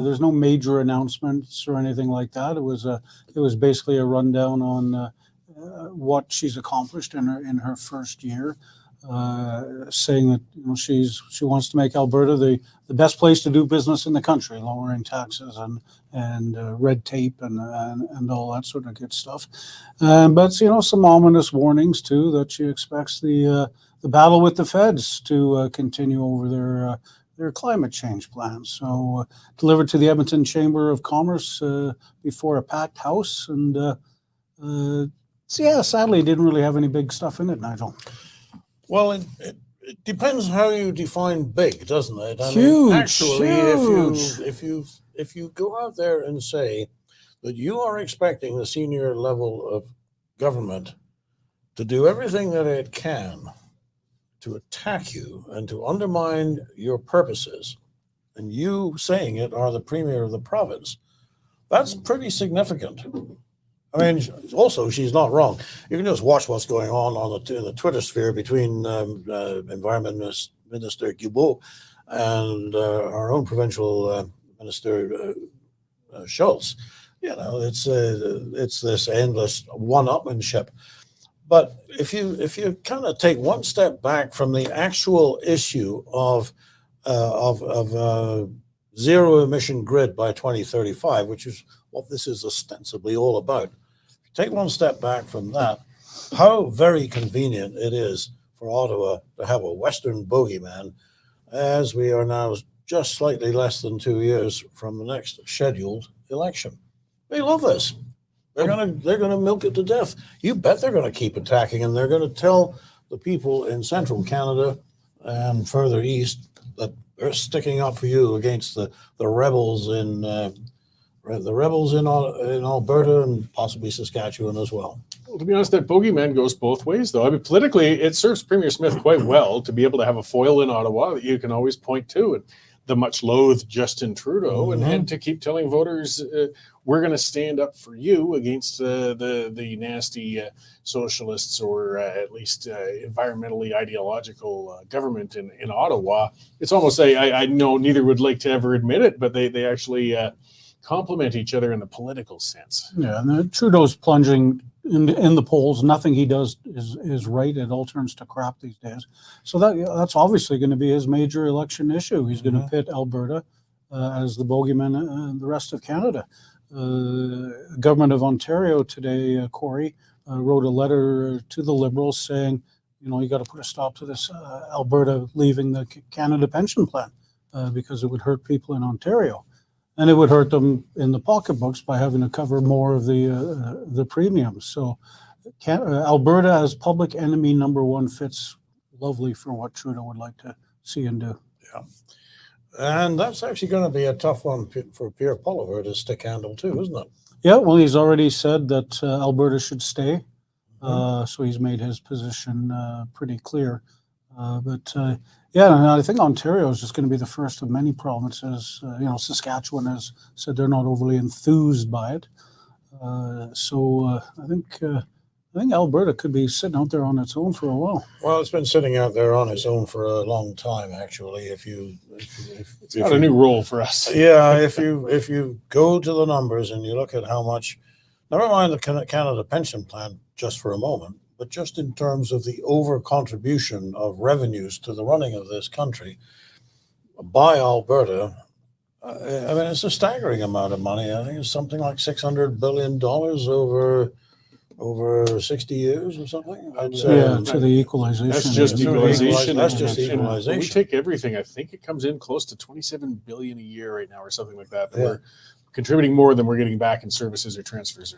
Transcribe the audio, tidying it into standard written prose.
There's no major announcements or anything like that. It was basically a rundown on what she's accomplished in her first year, saying that she wants to make Alberta the best place to do business in the country, lowering taxes and red tape and all that sort of good stuff. But some ominous warnings too, that she expects the battle with the feds to continue over their climate change plans. So delivered to the Edmonton Chamber of Commerce before a packed house, and sadly, it didn't really have any big stuff in it, Nigel. Well, it depends how you define big, doesn't it? Huge. Actually, if you go out there and say that you are expecting the senior level of government to do everything that it can to attack you and to undermine your purposes, and you saying it are the premier of the province, that's pretty significant. I mean, also, she's not wrong. You can just watch what's going on in the Twitter sphere between Environment Minister Guilbeault and our own provincial Minister Schultz. It's this endless one-upmanship. But if you kind of take one step back from the actual issue of zero emission grid by 2035, which is what this is ostensibly all about. Take one step back from that, how very convenient it is for Ottawa to have a Western bogeyman, as we are now just slightly less than 2 years from the next scheduled election. They love this. They're gonna milk it to death. You bet they're gonna keep attacking, and they're gonna tell the people in central Canada and further east that they're sticking up for you against the rebels in Alberta and possibly Saskatchewan as well. Well, to be honest, that bogeyman goes both ways, though. I mean, politically, it serves Premier Smith quite well to be able to have a foil in Ottawa that you can always point to, and the much loathed Justin Trudeau, and to keep telling voters, we're going to stand up for you against the nasty socialists, or at least environmentally ideological government in Ottawa. It's almost I know neither would like to ever admit it, but they actually complement each other in the political sense. Yeah, and Trudeau's plunging in the polls. Nothing he does is right. It all turns to crap these days. So that's obviously going to be his major election issue. He's going to pit Alberta as the bogeyman and the rest of Canada. Government of Ontario today, Corey, wrote a letter to the Liberals saying, you got to put a stop to this Alberta leaving the Canada pension plan because it would hurt people in Ontario. And it would hurt them in the pocketbooks by having to cover more of the premiums. So Alberta as public enemy number one fits lovely for what Trudeau would like to see and do. Yeah. And that's actually going to be a tough one for Pierre Poilievre to stick handle too, isn't it? Yeah, well, he's already said that Alberta should stay. So he's made his position pretty clear. Yeah, and I think Ontario is just going to be the first of many provinces. Saskatchewan has said they're not overly enthused by it. So I think Alberta could be sitting out there on its own for a while. Well, it's been sitting out there on its own for a long time, actually. It's got a new role for us. Yeah, if you go to the numbers and you look at how much, never mind the Canada pension plan just for a moment, but just in terms of the over-contribution of revenues to the running of this country by Alberta, I mean, it's a staggering amount of money. I think it's something like $600 billion over 60 years or something. I'd say to the equalization. That's just equalization. That's just equalization. We take everything. I think it comes in close to $27 billion a year right now, or something like that. Yeah. We're contributing more than we're getting back in services or transfers.